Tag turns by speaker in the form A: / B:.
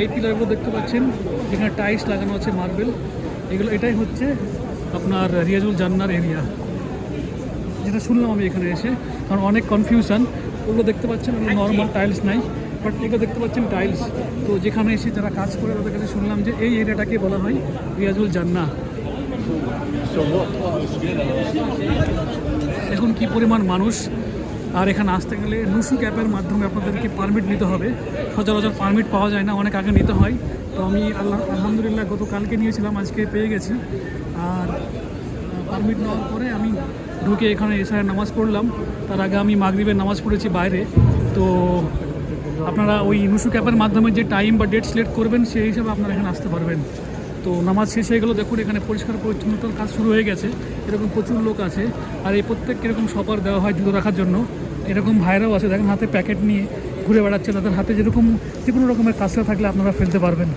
A: এই পিলারগুলো দেখতে পাচ্ছেন যেখানে টাইলস লাগানো আছে মার্বেল, এটাই হচ্ছে আপনার রিয়াজুল জান্নার এরিয়া, যেটা শুনলাম আমি এখানে এসে। কারণ অনেক কনফিউশন, ওগুলো দেখতে পাচ্ছেন ওগুলো নর্মাল টাইলস নাই, বাট এগুলো দেখতে পাচ্ছেন টাইলস। তো যেখানে এসে যারা কাজ করে তাদের কাছে শুনলাম যে এই এরিয়াটাকে বলা হয় রিয়াজুল জান্না। এখন কি পরিমাণ মানুষ! আর এখানে আসতে গেলে নুসুক অ্যাপের মাধ্যমে আপনাদেরকে পারমিট নিতে হবে। সচরাচর পারমিট পাওয়া যায় না, অনেক আগে নিতে হয়। তো আমি আলহামদুলিল্লাহ গতকালকে নিয়েছিলাম, আজকে পেয়ে গেছি। আর পারমিট নেওয়ার পরে আমি ঢুকে এখানে এশারের নামাজ পড়লাম। তার আগে আমি মাগরিবের নামাজ পড়েছি বাইরে। তো আপনারা ওই নুসুক অ্যাপের মাধ্যমে যে টাইম বা ডেট সিলেক্ট করবেন সেই হিসাবে আপনারা এখানে আসতে পারবেন। তো নামাজ শেষ হয়ে গেলো, দেখুন এখানে পরিষ্কার পরিচ্ছন্নতার কাজ শুরু হয়ে গেছে। এরকম প্রচুর লোক আছে। আর এই প্রত্যেককে এরকম শপার দেওয়া হয় জুতো রাখার জন্য। এরকম ভাইরাও আছে, দেখেন হাতে প্যাকেট নিয়ে ঘুরে বেড়াচ্ছে। তাদের হাতে যেরকম যে কোনো রকমের কাজটা থাকলে আপনারা ফেলতে পারবেন।